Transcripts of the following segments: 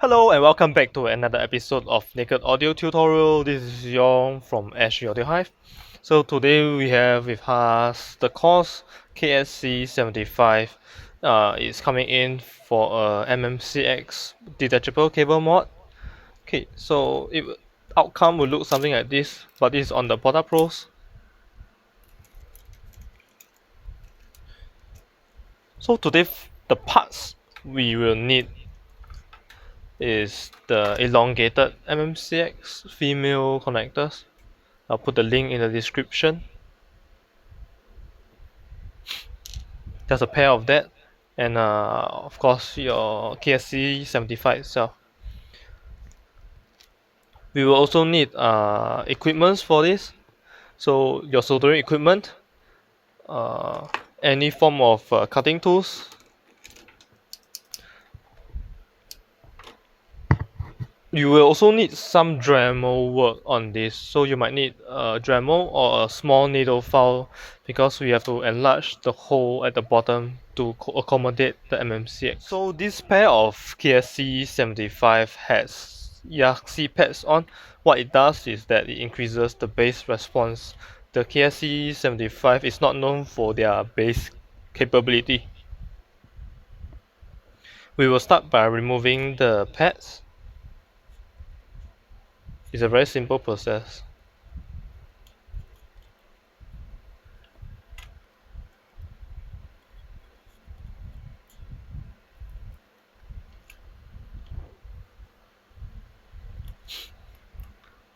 Hello and welcome back to another episode of Naked Audio Tutorial. This is Yong from Sgaudiohive. So today we have with us the Koss KSC75. It's coming in for a mmcx detachable cable mod. Okay, so outcome will look something like this, but this is on the Porta Pros. So today the parts we will need is the elongated mmcx female connectors. I'll put the link in the description. There's a pair of that, and of course your KSC75 itself. We will also need equipments for this. So your soldering equipment, uh, any form of cutting tools. You will also need some Dremel work on this, so you might need a Dremel or a small needle file because we have to enlarge the hole at the bottom to accommodate the mmcx. So this pair of KSC75 has Yaxi pads on. What it does is that it increases the bass response. The KSC75 is not known for their bass capability. We will start by removing the pads. It's a very simple process.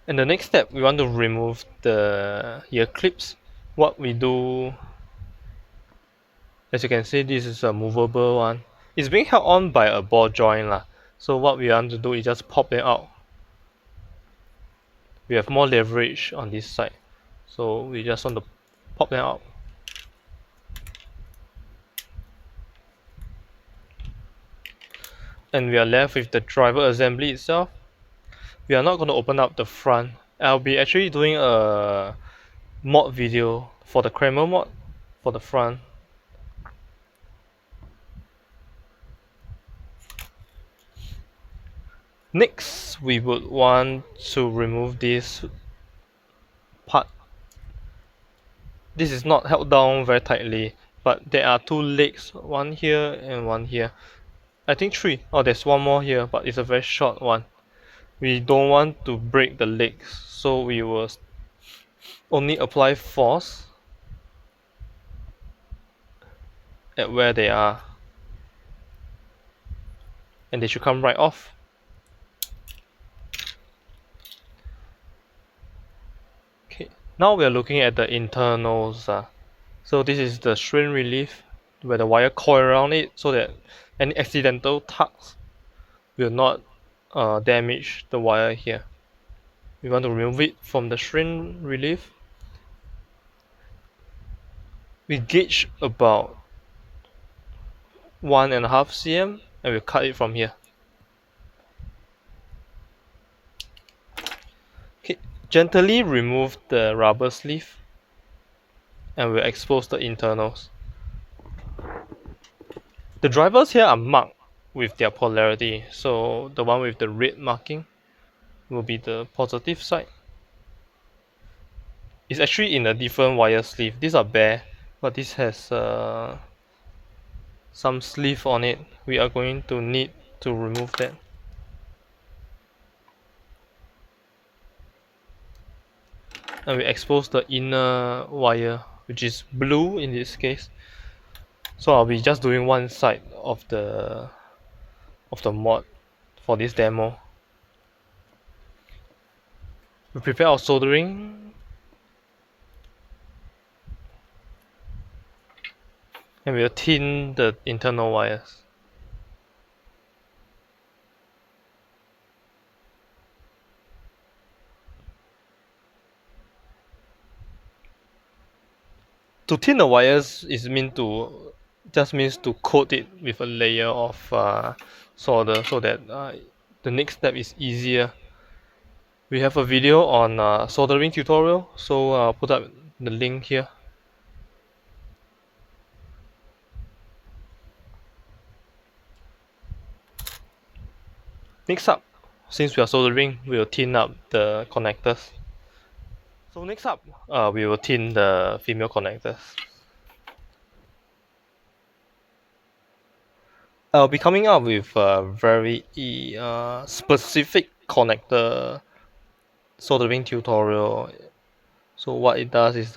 And the next step, we want to remove the ear clips. What we do, as you can see, this is a movable one. It's being held on by a ball joint lah. So what we want to do is just pop them out. We have more leverage on this side. So we just want to pop them out. And we are left with the driver assembly itself. We are not going to open up the front. I'll be actually doing a mod video for the Kramer mod for the front. Next, we would want to remove this part. This is not held down very tightly, but there are two legs, one here and one here. I think three. Oh, there's one more here, but it's a very short one. We don't want to break the legs, so we will only apply force at where they are, and they should come right off. Okay, now we are looking at the internals. So this is the strain relief, where the wire coil around it, so that any accidental tugs will not damage the wire here. We want to remove it from the strain relief. We gauge about 1.5 cm and we'll cut it from here. Okay, gently remove the rubber sleeve and we'll expose the internals. The drivers here are marked with their polarity, so the one with the red marking will be the positive side. It's actually in a different wire sleeve. These are bare, but this has some sleeve on it. We are going to need to remove that. And we expose the inner wire, which is blue in this case. So I'll be just doing one side of the mod for this demo. We prepare our soldering and we'll tin the internal wires. To tin the wires just means to coat it with a layer of solder so that the next step is easier. We have a video on soldering tutorial, so I'll put up the link here. Next up, since we are soldering, we will thin up the connectors. So next up, we will thin the female connectors. I'll be coming up with a very specific connector soldering tutorial. So what it does is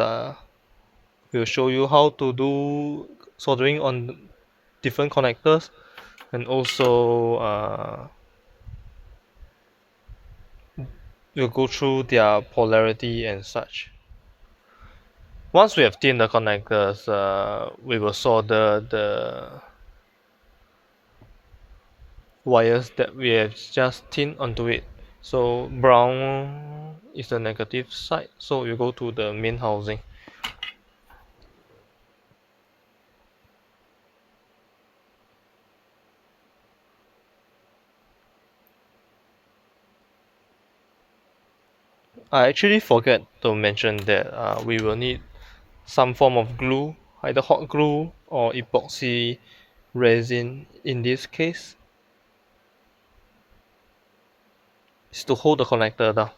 we'll show you how to do soldering on different connectors, and also we'll go through their polarity and such. Once we have thinned the connectors, we will solder the wires that we have just thinned onto it. So brown is the negative side, so you go to the main housing. I actually forget to mention that we will need some form of glue, either hot glue or epoxy resin in this case, is to hold the connector down.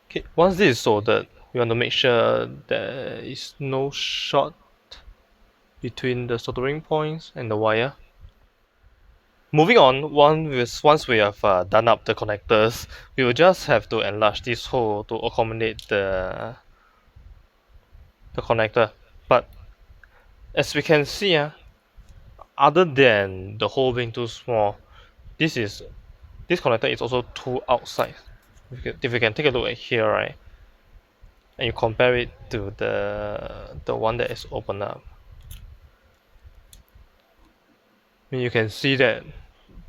Okay, once this is soldered, we want to make sure there is no short between the soldering points and the wire. Moving on, once we have done up the connectors, we will just have to enlarge this hole to accommodate the connector. But as we can see, other than the hole being too small, this connector is also too outside. If you can take a look at here, right, and you compare it to the one that is open up, you can see that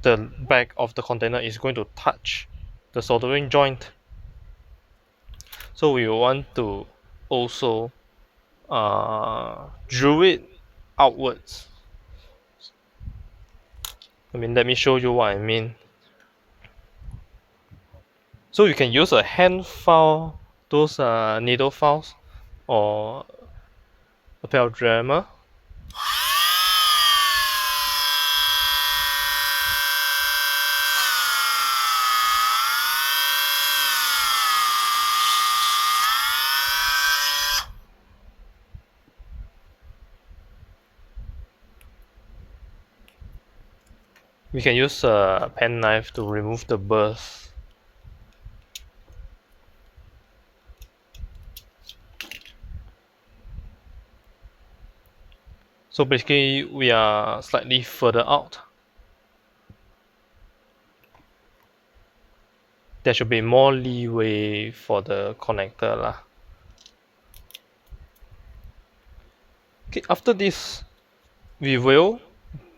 the back of the container is going to touch the soldering joint. So we want to also drew it outwards. Let me show you what I mean. So you can use a hand file, those needle files, or a pair of Dremel. We can use a pen knife to remove the burrs. So basically we are slightly further out. There should be more leeway for the connector lah. Okay, after this, we will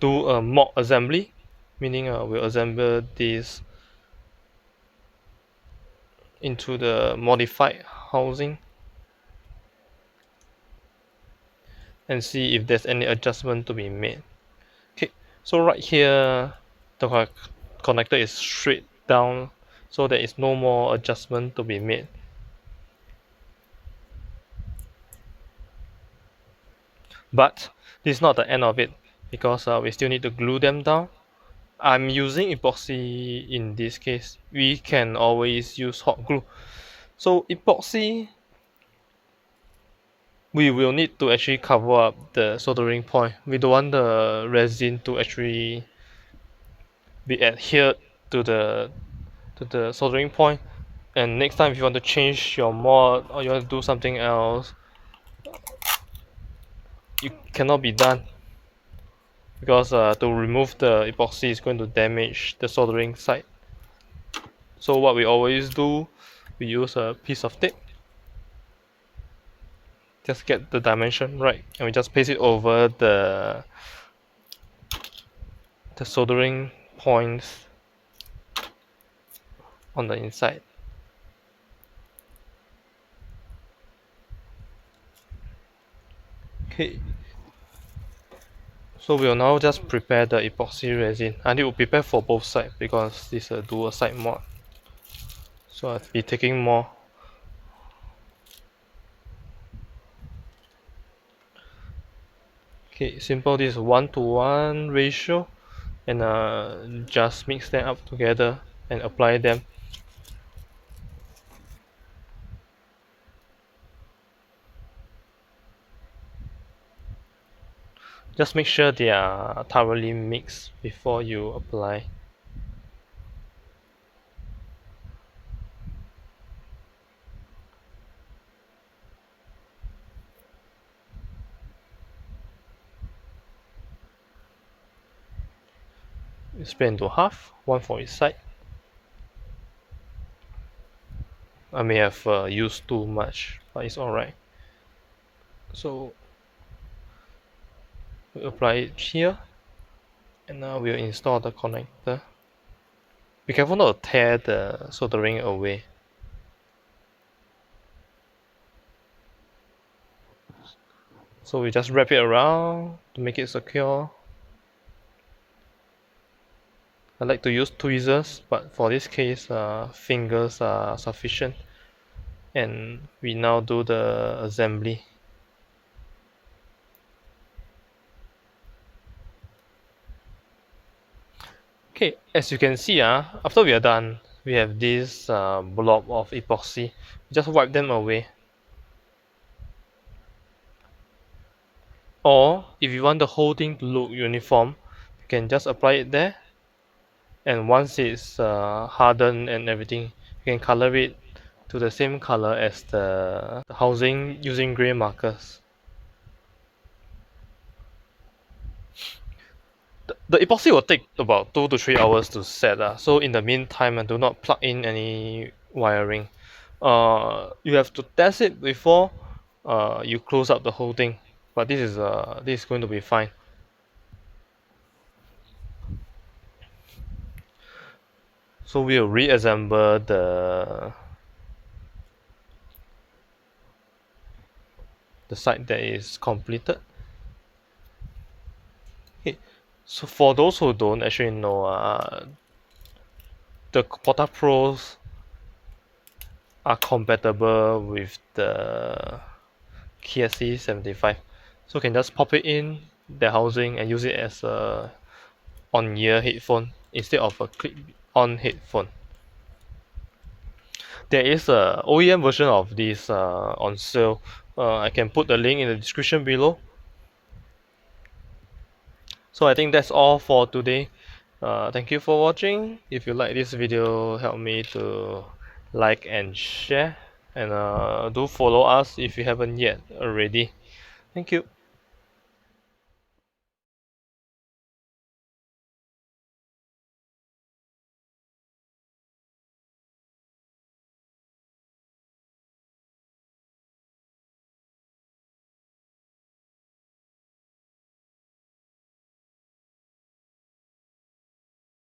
do a mock assembly, meaning we'll assemble this into the modified housing and see if there's any adjustment to be made. Okay, so right here the connector is straight down, so there is no more adjustment to be made. But this is not the end of it, because we still need to glue them down. I'm using epoxy in this case. We can always use hot glue. So epoxy, we will need to actually cover up the soldering point. We don't want the resin to actually be adhered to the soldering point. And next time if you want to change your mod or you want to do something else, it cannot be done, because to remove the epoxy is going to damage the soldering site. So what we always do, we use a piece of tape, just get the dimension right, and we just paste it over the soldering points on the inside. Okay, so we'll now just prepare the epoxy resin. I need to prepare for both sides because this is a dual side mod, so I'll be taking more. Okay, simple. This is 1:1 ratio, and just mix them up together and apply them. Just make sure they are thoroughly mixed before you apply. Split into half, one for each side. I may have used too much, but it's alright. So we apply it here, and now we'll install the connector. Be careful not to tear the soldering away. So we just wrap it around to make it secure. I like to use tweezers, but for this case, fingers are sufficient. And we now do the assembly. Okay, as you can see, after we are done, we have this blob of epoxy. Just wipe them away. Or if you want the whole thing to look uniform, you can just apply it there. And once it's hardened and everything, you can color it to the same color as the housing using gray markers. The epoxy will take about 2 to 3 hours to set. So in the meantime, do not plug in any wiring. You have to test it before you close up the whole thing. But this is going to be fine. So we'll reassemble the side that is completed. Okay. So for those who don't actually know, the Porta Pros are compatible with the KSC75. So you can just pop it in the housing and use it as a on-ear headphone instead of a clip-on headphone. There is a OEM version of this on sale. I can put the link in the description below. So I think that's all for today. Thank you for watching. If you like this video, help me to like and share, and do follow us if you haven't yet already. Thank you.